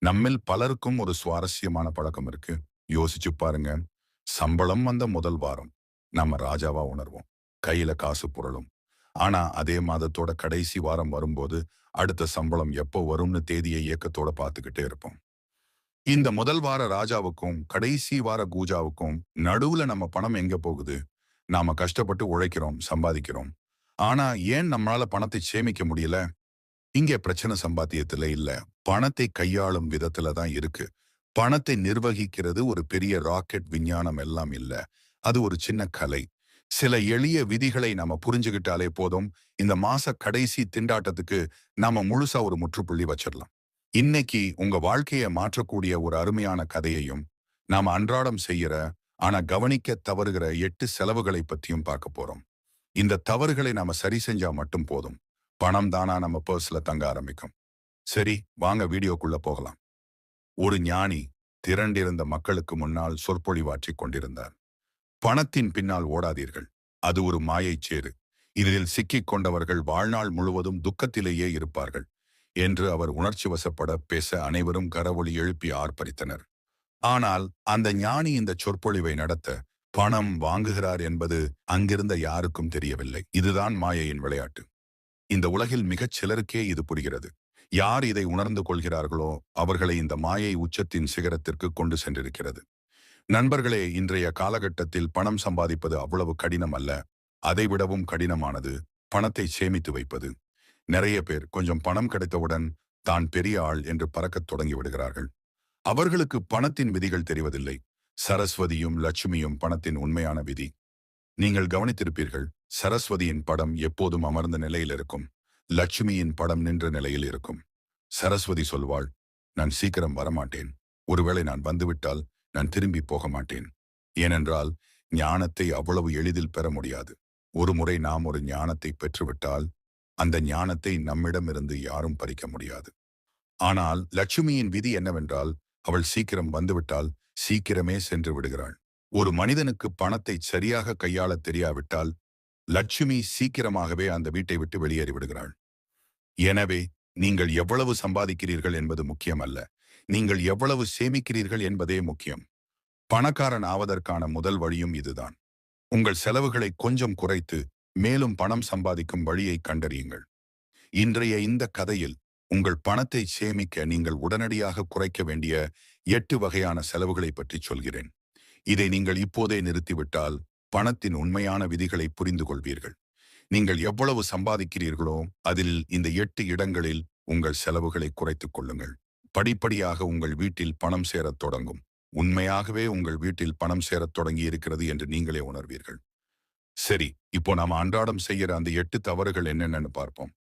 நம்மில் பலருக்கும் ஒரு சுவாரஸ்யமான பழக்கம் இருக்கு. யோசிச்சு பாருங்க. சம்பளம் வந்த முதல் வாரம் நம்ம ராஜாவா உணர்வோம். கையில காசு புரளும். ஆனா அதே மாதத்தோட கடைசி வாரம் வரும்போது அடுத்த சம்பளம் எப்போ வரும்னு தேதியை ஏக்கத்தோட பார்த்துக்கிட்டே இருப்போம். இந்த முதல் வார ராஜாவுக்கும் கடைசி வார கூஜாவுக்கும் நடுவுல நம்ம பணம் எங்க போகுது? நாம கஷ்டப்பட்டு உழைக்கிறோம், சம்பாதிக்கிறோம். ஆனா ஏன் நம்மளால பணத்தை சேமிக்க முடியல? இங்கே பிரச்சனை சம்பாத்தியத்துல இல்ல. பணத்தை கையாளும் விதத்துல தான் இருக்கு. பணத்தை நிர்வகிக்கிறது ஒரு பெரிய ராக்கெட் விஞ்ஞானம் எல்லாம் இல்ல. அது ஒரு சின்ன கலை. சில எளிய விதிகளை நாம புரிஞ்சுகிட்டாலே போதும். இந்த மாச கடைசி திண்டாட்டத்துக்கு நாம முழுசா ஒரு முற்றுப்புள்ளி வச்சிடலாம். இன்னைக்கு உங்க வாழ்க்கைய மாற்றக்கூடிய ஒரு அருமையான கதையையும், நாம அன்றாடம் செய்யற ஆனா கவனிக்க தவறுகிற 8 செலவுகளை பத்தியும் பார்க்க போறோம். இந்த தவறுகளை நாம சரி செஞ்சா மட்டும் போதும். பணம் தானா நம்ம பர்ஸ்ல தங்க ஆரம்பிக்கும். சரி, வாங்க வீடியோக்குள்ள போகலாம். ஒரு ஞானி திரண்டிருந்த மக்களுக்கு முன்னால் சொற்பொழிவாற்றிக் கொண்டிருந்தார். பணத்தின் பின்னால் ஓடாதீர்கள். அது ஒரு மாயைச் சேறு. இதில் சிக்கிக் கொண்டவர்கள் வாழ்நாள் முழுவதும் துக்கத்திலேயே இருப்பார்கள் என்று அவர் உணர்ச்சி வசப்பட பேச அனைவரும் கரவொலி எழுப்பி ஆர்ப்பரித்தனர். ஆனால் அந்த ஞானி இந்த சொற்பொழிவை நடத்த பணம் வாங்குகிறார் என்பது அங்கிருந்த யாருக்கும் தெரியவில்லை. இதுதான் மாயையின் விளையாட்டு. இந்த உலகில் மிகச் சிலருக்கே இது புரிகிறது. யார் இதை உணர்ந்து கொள்கிறார்களோ அவர்களை இந்த மாயை உச்சத்தின் சிகரத்திற்கு கொண்டு சென்றிருக்கிறது. நண்பர்களே, இன்றைய காலகட்டத்தில் பணம் சம்பாதிப்பது அவ்வளவு கடினம் அல்ல. அதைவிடவும் கடினமானது பணத்தை சேமித்து வைப்பது. நிறைய பேர் கொஞ்சம் பணம் கிடைத்தவுடன் தான் பெரிய ஆள் என்று பறக்கத் தொடங்கி விடுகிறார்கள். அவர்களுக்கு பணத்தின் விதிகள் தெரிவதில்லை. சரஸ்வதியும் லட்சுமியும் பணத்தின் உண்மையான விதி. நீங்கள் கவனித்திருப்பீர்கள். சரஸ்வதியின் படம் எப்போதும் அமர்ந்த நிலையில் இருக்கும். லட்சுமியின் படம் நின்ற நிலையில் இருக்கும். சரஸ்வதி சொல்வாள், நான் சீக்கிரம் வரமாட்டேன். ஒருவேளை நான் வந்துவிட்டால் நான் திரும்பி போக மாட்டேன். ஏனென்றால் ஞானத்தை அவ்வளவு எளிதில் பெற முடியாது. ஒரு முறை நாம் ஒரு ஞானத்தை பெற்றுவிட்டால் அந்த ஞானத்தை நம்மிடமிருந்து யாரும் பறிக்க முடியாது. ஆனால் லட்சுமியின் விதி என்னவென்றால், அவள் சீக்கிரம் வந்துவிட்டால் சீக்கிரமே சென்று விடுகிறாள். ஒரு மனிதனுக்கு பணத்தை சரியாக கையாள தெரியாவிட்டால் லட்சுமி சீக்கிரமாகவே அந்த வீட்டை விட்டு வெளியேறி விடுகிறாள். எனவே நீங்கள் எவ்வளவு சம்பாதிக்கிறீர்கள் என்பது முக்கியம் அல்ல. நீங்கள் எவ்வளவு சேமிக்கிறீர்கள் என்பதே முக்கியம். பணக்காரன் ஆவதற்கான முதல் வழியும் இதுதான். உங்கள் செலவுகளை கொஞ்சம் குறைத்து மேலும் பணம் சம்பாதிக்கும் வழியை கண்டறியுங்கள். இன்றைய இந்த கதையில் உங்கள் பணத்தை சேமிக்க நீங்கள் உடனடியாக குறைக்க வேண்டிய 8 வகையான செலவுகளை பற்றி சொல்கிறேன். இதை நீங்கள் இப்போதே நிறுத்திவிட்டால் பணத்தின் உண்மையான விதிகளை புரிந்து கொள்வீர்கள். நீங்கள் எவ்வளவு சம்பாதிக்கிறீர்களோ அதில் இந்த 8 இடங்களில் உங்கள் செலவுகளை குறைத்துக் கொள்ளுங்கள். படிப்படியாக உங்கள் வீட்டில் பணம் சேரத் தொடங்கும். உண்மையாகவே உங்கள் வீட்டில் பணம் சேரத் தொடங்கி இருக்கிறது என்று நீங்களே உணர்வீர்கள். சரி, இப்போ நாம அன்றாடம் செய்யற அந்த 8 தவறுகள் என்னென்னு பார்ப்போம்.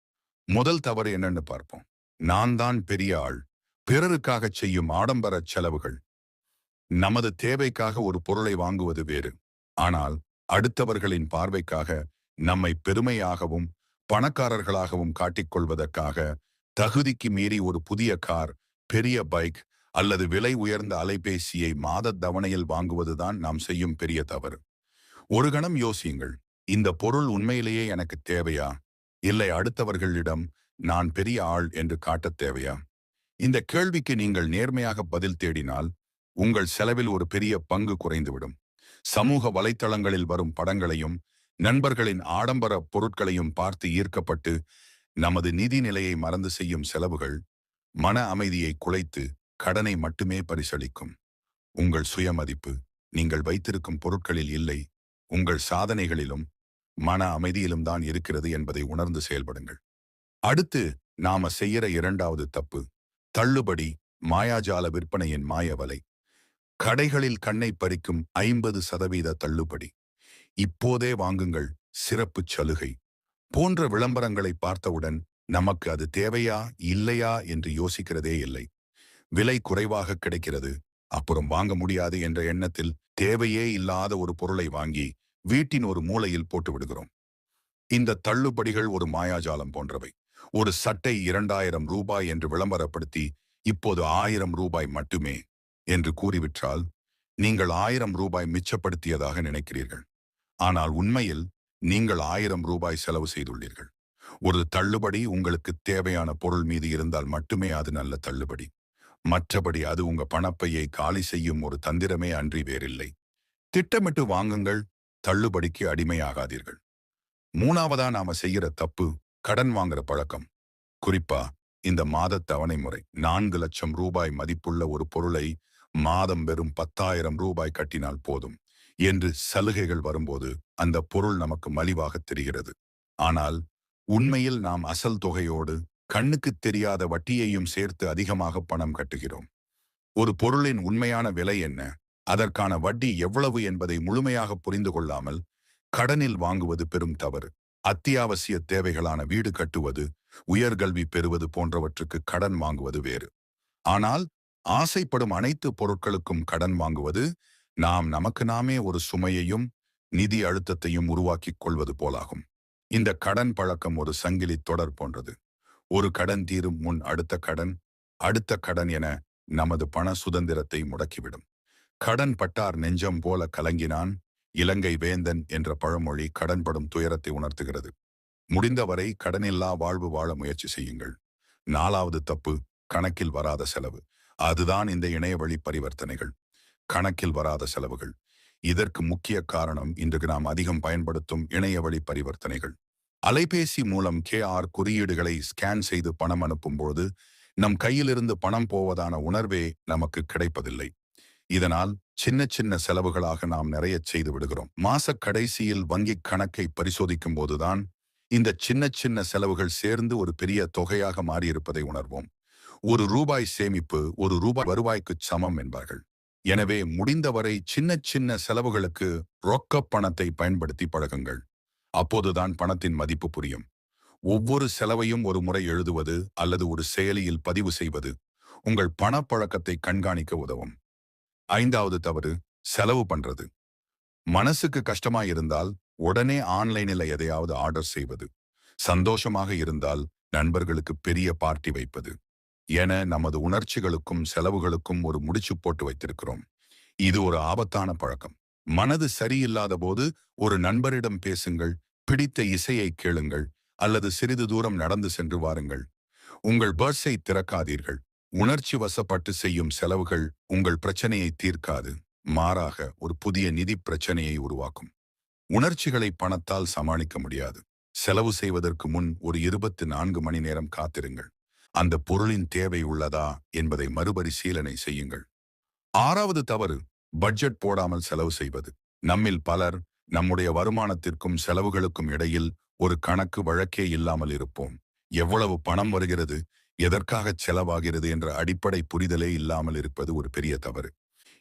முதல் தவறு என்னன்னு பார்ப்போம். நான் தான் பெரிய ஆள். பிறருக்காக செய்யும் ஆடம்பர செலவுகள். நமது தேவைக்காக ஒரு பொருளை வாங்குவது வேறு. ஆனால் அடுத்தவர்களின் பார்வைக்காக நம்மை பெருமையாகவும் பணக்காரர்களாகவும் காட்டிக்கொள்வதற்காக தகுதிக்கு மீறி ஒரு புதிய கார், பெரிய பைக் அல்லது விலை உயர்ந்த அலைபேசியை மாத தவணையில் வாங்குவதுதான் நாம் செய்யும் பெரிய தவறு. ஒரு கணம் யோசியுங்கள். இந்த பொருள் உண்மையிலேயே எனக்கு தேவையா? இல்லை அடுத்தவர்களிடம் நான் பெரிய ஆள் என்று காட்டத் தேவையா? இந்த கேள்விக்கு நீங்கள் நேர்மையாக பதில் தேடினால் உங்கள் செலவில் ஒரு பெரிய பங்கு குறைந்துவிடும். சமூக வலைத்தளங்களில் வரும் படங்களையும் நண்பர்களின் ஆடம்பர பொருட்களையும் பார்த்து ஈர்க்கப்பட்டு நமது நிதி நிலையை மறந்து செய்யும் செலவுகள் மன அமைதியை குலைத்து கடனை மட்டுமே பரிசளிக்கும். உங்கள் சுயமதிப்பு நீங்கள் வைத்திருக்கும் பொருட்களில் இல்லை, உங்கள் சாதனைகளிலும் மன அமைதியிலும் தான் இருக்கிறது என்பதை உணர்ந்து செயல்படுங்கள். அடுத்து நாம செய்யற இரண்டாவது தப்பு, தள்ளுபடி, மாயாஜால விற்பனையின் மாயவலை. கடைகளில் கண்ணை பறிக்கும் 50% தள்ளுபடி, இப்போதே வாங்குங்கள், சிறப்பு சலுகை போன்ற விளம்பரங்களை பார்த்தவுடன் நமக்கு அது தேவையா இல்லையா என்று யோசிக்கிறதே இல்லை. விலை குறைவாக கிடைக்கிறது, அப்புறம் வாங்க முடியாது என்ற எண்ணத்தில் தேவையே இல்லாத ஒரு பொருளை வாங்கி வீட்டின் ஒரு மூலையில் போட்டு விடுகிறோம். இந்த தள்ளுபடிகள் ஒரு மாயாஜாலம் போன்றவை. ஒரு சட்டை 2000 ரூபாய் என்று விளம்பரப்படுத்தி இப்போது 1000 ரூபாய் மட்டுமே என்று கூறிவிட்டால் நீங்கள் 1000 ரூபாய் மிச்சப்படுத்தியதாக நினைக்கிறீர்கள். ஆனால் உண்மையில் நீங்கள் 1000 ரூபாய் செலவு செய்துள்ளீர்கள். ஒரு தள்ளுபடி உங்களுக்கு தேவையான பொருள் மீது இருந்தால் மட்டுமே அது நல்ல தள்ளுபடி. மற்றபடி அது உங்க பணப்பையை காலி செய்யும் ஒரு தந்திரமே அன்றி வேறில்லை. திட்டமிட்டு வாங்குங்கள், தள்ளுபடிக்கு அடிமையாகாதீர்கள். மூணாவதா நாம செய்யற தப்பு கடன் வாங்குற பழக்கம். குறிப்பா இந்த மாத தவணை முறை. 4 லட்சம் ரூபாய் மதிப்புள்ள ஒரு பொருளை மாதம் வெறும் 10,000 ரூபாய் கட்டினால் போதும் என்று சலுகைகள் வரும்போது அந்த பொருள் நமக்கு மலிவாக தெரிகிறது. ஆனால் உண்மையில் நாம் அசல் தொகையோடு கண்ணுக்கு தெரியாத வட்டியையும் சேர்த்து அதிகமாக பணம் கட்டுகிறோம். ஒரு பொருளின் உண்மையான விலை என்ன, அதற்கான வட்டி எவ்வளவு என்பதை முழுமையாக புரிந்து கொள்ளாமல் கடனில் வாங்குவது பெரும் தவறு. அத்தியாவசிய தேவைகளான வீடு கட்டுவது, உயர்கல்வி பெறுவது போன்றவற்றுக்கு கடன் வாங்குவது வேறு. ஆனால் ஆசைப்படும் அனைத்து பொருட்களுக்கும் கடன் வாங்குவது நாம் நமக்கு நாமே ஒரு சுமையையும் நிதி அழுத்தத்தையும் உருவாக்கிக் கொள்வது போலாகும். இந்த கடன் பழக்கம் ஒரு சங்கிலி தொடர் போன்றது. ஒரு கடன் தீரும் முன் அடுத்த கடன், அடுத்த கடன் என நமது பண சுதந்திரத்தை முடக்கிவிடும். கடன் பட்டார் நெஞ்சம் போல கலங்கினான், இலங்கை வேந்தன் என்ற பழமொழி கடன்படும் துயரத்தை உணர்த்துகிறது. முடிந்தவரை கடனில்லா வாழ்வு வாழ முயற்சி செய்யுங்கள். 4வது தப்பு கணக்கில் வராத செலவு. அதுதான் இந்த இணையவழி பரிவர்த்தனைகள். கணக்கில் வராத செலவுகள். இதற்கு முக்கிய காரணம் இன்று நாம் அதிகம் பயன்படுத்தும் இணையவழி பரிவர்த்தனைகள். அலைபேசி மூலம் QR குறியீடுகளை ஸ்கேன் செய்து பணம் அனுப்பும்போது நம் கையிலிருந்து பணம் போவதான உணர்வே நமக்கு கிடைப்பதில்லை. இதனால் சின்ன சின்ன செலவுகளாக நாம் நிறைய செய்து விடுகிறோம். மாச கடைசியில் வங்கிக் கணக்கை பரிசோதிக்கும் போதுதான் இந்த சின்ன சின்ன செலவுகள் சேர்ந்து ஒரு பெரிய தொகையாக மாறியிருப்பதை உணர்வோம். ₹1 சேமிப்பு ₹1 வருவாய்க்கு சமம் என்பார்கள். எனவே முடிந்தவரை சின்ன சின்ன செலவுகளுக்கு ரொக்க பணத்தை பயன்படுத்தி பழகுங்கள். அப்போதுதான் பணத்தின் மதிப்பு புரியும். ஒவ்வொரு செலவையும் ஒரு முறை எழுதுவது அல்லது ஒரு செயலியில் பதிவு செய்வது உங்கள் பணப்பழக்கத்தை கண்காணிக்க உதவும். 5வது தவறு செலவு பண்றது. மனசுக்கு கஷ்டமா இருந்தால் உடனே ஆன்லைனில் எதையாவது ஆர்டர் செய்வது, சந்தோஷமாக இருந்தால் நண்பர்களுக்கு பெரிய பார்ட்டி வைப்பது என நமது உணர்ச்சிகளுக்கும் செலவுகளுக்கும் ஒரு முடிச்சு போட்டு வைத்திருக்கிறோம். இது ஒரு ஆபத்தான பழக்கம். மனது சரியில்லாத போது ஒரு நண்பரிடம் பேசுங்கள், பிடித்த இசையை கேளுங்கள் அல்லது சிறிது தூரம் நடந்து சென்று வாருங்கள். உங்கள் பர்ஸை திறக்காதீர்கள். உணர்ச்சி வசப்பட்டு செய்யும் செலவுகள் உங்கள் பிரச்சனையை தீர்க்காது, மாறாக ஒரு புதிய நிதி பிரச்சனையை உருவாக்கும். உணர்ச்சிகளை பணத்தால் சமாளிக்க முடியாது. செலவு செய்வதற்கு முன் ஒரு 24 மணி நேரம் காத்திருங்கள். அந்த பொருளின் தேவை உள்ளதா என்பதை மறுபரிசீலனை செய்யுங்கள். 6வது தவறு பட்ஜெட் போடாமல் செலவு செய்வது. நம்மில் பலர் நம்முடைய வருமானத்திற்கும் செலவுகளுக்கும் இடையில் ஒரு கணக்கு வழக்கே இல்லாமல் இருப்போம். எவ்வளவு பணம் வருகிறது, எதற்காக செலவாகிறது என்ற அடிப்படை புரிதலே இல்லாமல் இருப்பது ஒரு பெரிய தவறு.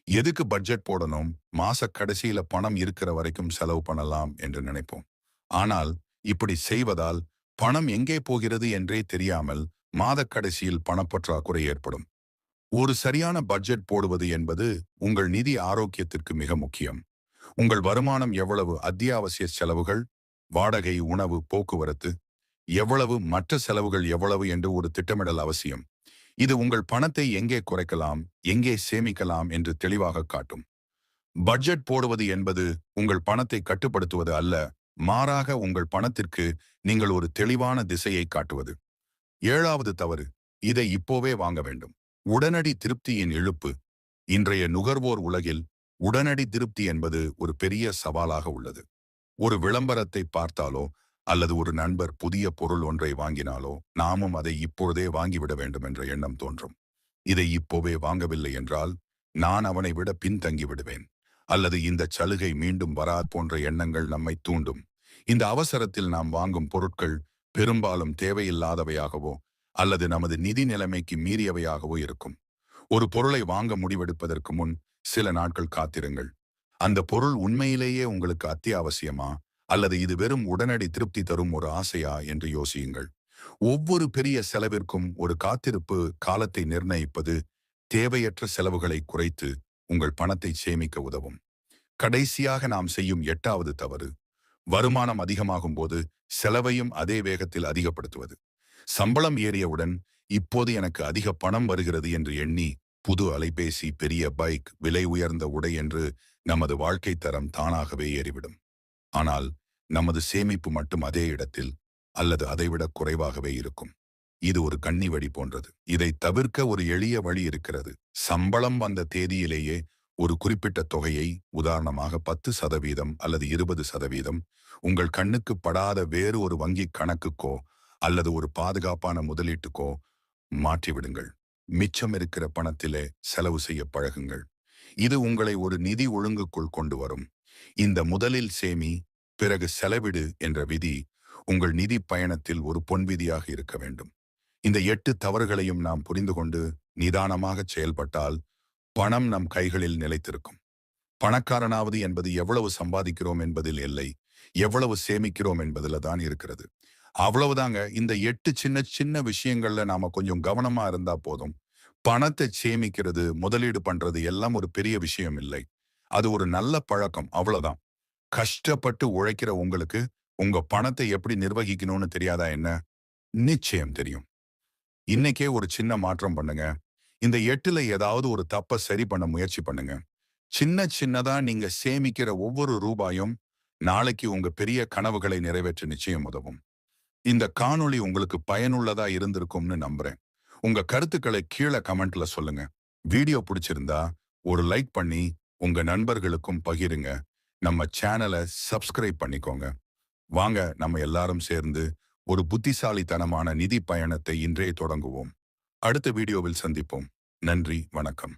எதுக்கு பட்ஜெட் போடணும், மாச கடைசியில பணம் இருக்கிற வரைக்கும் செலவு பண்ணலாம் என்று நினைப்போம். ஆனால் இப்படி செய்வதால் பணம் எங்கே போகிறது என்றே தெரியாமல் மாத கடைசியில் பணப்பற்றாக்குறை ஏற்படும். ஒரு சரியான பட்ஜெட் போடுவது என்பது உங்கள் நிதி ஆரோக்கியத்திற்கு மிக முக்கியம். உங்கள் வருமானம் எவ்வளவு, அத்தியாவசிய செலவுகள், வாடகை, உணவு, போக்குவரத்து எவ்வளவு, மற்ற செலவுகள் எவ்வளவு என்று ஒரு திட்டமிடல் அவசியம். இது உங்கள் பணத்தை எங்கே குறைக்கலாம், எங்கே சேமிக்கலாம் என்று தெளிவாக காட்டும். பட்ஜெட் போடுவது என்பது உங்கள் பணத்தை கட்டுப்படுத்துவது அல்ல, மாறாக உங்கள் பணத்திற்கு நீங்கள் ஒரு தெளிவான திசையை காட்டுவது. 7வது தவறு இதை இப்போவே வாங்க வேண்டும். உடனடி திருப்தியின் இழுப்பு. இன்றைய நுகர்வோர் உலகில் உடனடி திருப்தி என்பது ஒரு பெரிய சவாலாக உள்ளது. ஒரு விளம்பரத்தை பார்த்தாலோ அல்லது ஒரு நண்பர் புதிய பொருள் ஒன்றை வாங்கினாலோ நாமும் அதை இப்பொழுதே வாங்கிவிட வேண்டும் என்ற எண்ணம் தோன்றும். இதை இப்போவே வாங்கவில்லை என்றால் நான் அவனை விட பின்தங்கி விடுவேன் அல்லது இந்த சலுகை மீண்டும் வரா போன்ற எண்ணங்கள் நம்மை தூண்டும். இந்த அவசரத்தில் நாம் வாங்கும் பொருட்கள் பெரும்பாலும் தேவையில்லாதவையாகவோ அல்லது நமது நிதி நிலைமைக்கு மீறியவையாகவோ இருக்கும். ஒரு பொருளை வாங்க முடிவெடுப்பதற்கு முன் சில நாட்கள் காத்திருங்கள். அந்த பொருள் உண்மையிலேயே உங்களுக்கு அத்தியாவசியமா அல்லது இது வெறும் உடனடி திருப்தி தரும் ஒரு ஆசையா என்று யோசியுங்கள். ஒவ்வொரு பெரிய செலவிற்கும் ஒரு காத்திருப்பு காலத்தை நிர்ணயிப்பது தேவையற்ற செலவுகளை குறைத்து உங்கள் பணத்தை சேமிக்க உதவும். கடைசியாக நாம் செய்யும் 8வது தவறு வருமானம் அதிகமாகும் போது செலவையும் அதே வேகத்தில் அதிகப்படுத்துவது. சம்பளம் ஏறியவுடன் இப்போது எனக்கு அதிக பணம் வருகிறது என்று எண்ணி புது அலைபேசி, பெரிய பைக், விலை உயர்ந்த உடை என்று நமது வாழ்க்கை தரம் தானாகவே ஏறிவிடும். ஆனால் நமது சேமிப்பு மட்டும் அதே இடத்தில் அல்லது அதைவிட குறைவாகவே இருக்கும். இது ஒரு கண்ணி வழி போன்றது. இதை தவிர்க்க ஒரு எளிய வழி இருக்கிறது. சம்பளம் வந்த தேதியிலேயே ஒரு குறிப்பிட்ட தொகையை, உதாரணமாக 10% அல்லது 20%, உங்கள் கண்ணுக்கு படாத வேறு ஒரு வங்கி கணக்குக்கோ அல்லது ஒரு பாதுகாப்பான முதலீட்டுக்கோ மாற்றிவிடுங்கள். மிச்சம் இருக்கிற பணத்திலே செலவு செய்ய பழகுங்கள். இது உங்களை ஒரு நிதி ஒழுங்குக்குள் கொண்டு வரும். இந்த முதலில் சேமி, பிறகு செலவிடு என்ற விதி உங்கள் நிதி பயணத்தில் ஒரு பொன் விதியாக இருக்க வேண்டும். இந்த 8 தவறுகளையும் நாம் புரிந்து கொண்டு நிதானமாக செயல்பட்டால் பணம் நம் கைகளில் நிலைத்திருக்கும். பணக்காரனாவது என்பது எவ்வளவு சம்பாதிக்கிறோம் என்பதில் இல்லை, எவ்வளவு சேமிக்கிறோம் என்பதில் தான் இருக்கிறது. அவ்வளவுதாங்க. இந்த 8 சின்ன சின்ன விஷயங்கள்ல நாம கொஞ்சம் கவனமா இருந்தா போதும். பணத்தை சேமிக்கிறது, முதலீடு பண்றது எல்லாம் ஒரு பெரிய விஷயம் இல்லை. அது ஒரு நல்ல பழக்கம், அவ்வளவுதான். கஷ்டப்பட்டு உழைக்கிற உங்களுக்கு உங்க பணத்தை எப்படி நிர்வகிக்கணும்னு தெரியாதா என்ன? நிச்சயம் தெரியும். இன்னைக்கே ஒரு சின்ன மாற்றம் பண்ணுங்க. இந்த 8ல ஏதாவது ஒரு தப்ப சரி பண்ண முயற்சி பண்ணுங்க. சின்ன சின்னதா நீங்க சேமிக்கிற ஒவ்வொரு ரூபாயும் நாளைக்கு உங்க பெரிய கனவுகளை நிறைவேற்ற நிச்சயம் உதவும். இந்த காணொளி உங்களுக்கு பயனுள்ளதா இருந்திருக்கும்னு நம்புறேன். உங்க கருத்துக்களை கீழே கமெண்ட்ல சொல்லுங்க. வீடியோ பிடிச்சிருந்தா ஒரு லைக் பண்ணி உங்க நண்பர்களுக்கும் பகிருங்க. நம்ம சேனலை சப்ஸ்கிரைப் பண்ணிக்கோங்க. வாங்க நம்ம எல்லாரும் சேர்ந்து ஒரு புத்திசாலித்தனமான நிதி பயணத்தை இன்றே தொடங்குவோம். அடுத்த வீடியோவில் சந்திப்போம். நன்றி, வணக்கம்.